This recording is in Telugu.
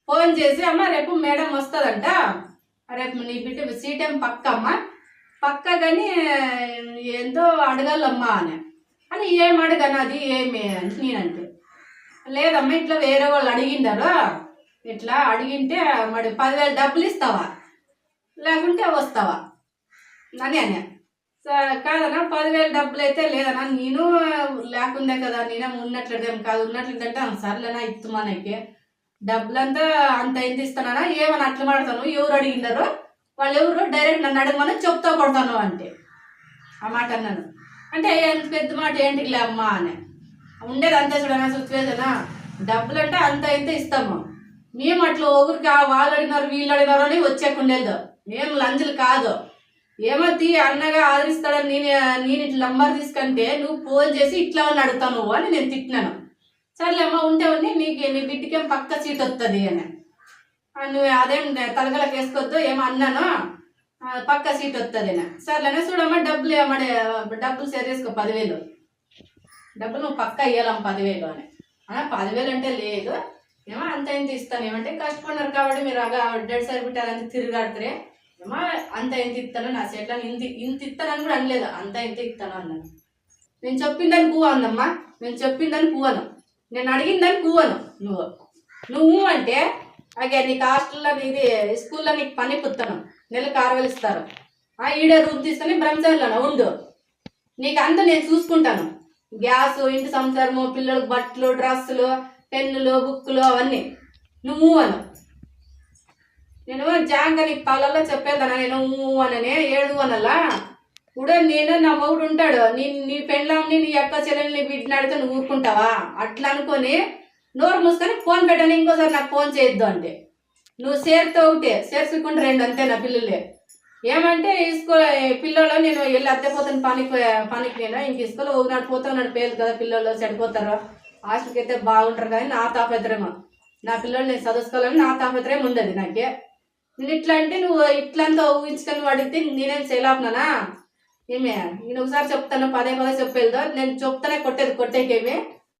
ఫోన్ చేసి అమ్మ రేపు మేడం వస్తుందంట, రేపు నీ బిడ్డ సీట్ ఏం పక్క అమ్మ పక్క కానీ ఎంతో అడగాలమ్మా అని ఏం అడగను అది ఏమి అని నేనంటే, లేదమ్మా ఇట్లా వేరే వాళ్ళు అడిగిండారు, ఇట్లా అడిగింటే మరి 10,000 డబ్బులు ఇస్తావా లేకుంటే వస్తావా అని అనే. కాదన్నా 10,000 డబ్బులు అయితే లేదన్నా, నేను లేకుందే కదా, నేనే ఉన్నట్లేదేం కాదు, ఉన్నట్లేదంటే సర్లేనా ఇస్తుమానకి డబ్బులంతా అంత ఎంత ఇస్తానా ఏమని అట్లా మాడతాను, ఎవరు అడిగిండారు వాళ్ళు ఎవరు డైరెక్ట్ నన్ను అడగమని చెప్తా కొడతాను అంటే ఆ మాట అన్నాను. అంటే ఎంత పెద్ద మాట ఏంటిలే అమ్మా అని ఉండేది అంతే చూడనా సిచ్యువేషనా. డబ్బులు అంటే అంత ఇంత ఇస్తాము, మేము అట్లా ఒకరికి వాళ్ళు అడిగినారు వీళ్ళు అడిగినారు అని వచ్చేకుండేది, మేము లంచులు కాదు. ఏమతి అన్నగా ఆదరిస్తాడని నేను ఇట్లా నంబర్ తీసుకుంటే నువ్వు ఫోన్ చేసి ఇట్లా అని అడుగుతాను అని నేను తిట్టినాను. సర్లే అమ్మ ఉంటే ఉన్ని నీకు నీ బిడ్డకేం పక్క సీట్ వస్తుంది అని, నువ్వు అదేం తలగలకు వేసుకోవద్దు ఏమో అన్నాను, పక్క సీట్ వస్తుంది అని. సర్లేనా చూడమ్మా డబ్బులు ఏమడే డబ్బులు సేరేసుకో 10,000 డబ్బులు నువ్వు పక్క ఇవ్వాలమ్మ 10,000 అని. 10,000 అంటే లేదు ఏమో అంత ఎంత ఇస్తాను, ఏమంటే కష్టపడినారు కాబట్టి మీరు అగా డెడ్ సైడ్ పెట్టాలంటే తిరిగాడితే ఏమో అంత ఎంత ఇస్తాను, నా సెట్లను ఇంత ఇస్తానని కూడా అనలేదు, అంత ఎంత ఇస్తాను అన్నాను. నేను చెప్పిందని పువ్వు అందమ్మా, నేను చెప్పిందని పువ్వను, నేను అడిగిందని పువ్వను. నువ్వు అంటే అగే నీకు హాస్టల్లో నీది స్కూల్లో నీకు పని పుత్తను నెలకు 6,000 ఇస్తారు, ఈడే రూమ్ తీసుకొని బ్రహ్మచారిలోనే ఉండు, నీకు అంతా నేను చూసుకుంటాను, గ్యాసు ఇంటి సంసారము పిల్లలకు బట్టలు డ్రెస్సులు పెన్నులు బుక్కులు అవన్నీ నువ్వు అను. నేను జాంగా నీకు పళ్ళల్లో చెప్పేదానా నేను అననే ఏడు అనలా. ఇప్పుడు నేను నా మొగుడు ఉంటాడు, నీ పెళ్ళాన్ని నీ అక్క చెల్లెల్ని బిడ్డని అడిగితే నువ్వు ఊరుకుంటావా అట్లా అనుకొని నోరు మూసుకొని ఫోన్ పెట్టాను, ఇంకోసారి నాకు ఫోన్ చేయొద్దు అంటే నువ్వు సేర్తో ఒకటే సేర్చుకుంటే 2 అంతే నా పిల్లలే. ఏమంటే పిల్లలు నేను వెళ్ళి అత్తపోతాను పనికి నేను ఇంక ఇసుకోలే ఒకనాడు పోతా ఉన్నాడు పేరు కదా, పిల్లలు చెడిపోతారు హాస్టల్కి అయితే బాగుంటారు కానీ నా తాపత్రమా, నా పిల్లలు నేను చదువుకోవాలని నా తాపత్రయం ఉండదు నాకే. నేను ఇట్లా అంటే నువ్వు ఇట్లంతా ఊహించుకొని అడిగితే నేనేం చేయలేపునానా ఏమే, నేను ఒకసారి చెప్తాను 10 చెప్పేదో నేను చెప్తానే కొట్టేది కొట్టేకేమి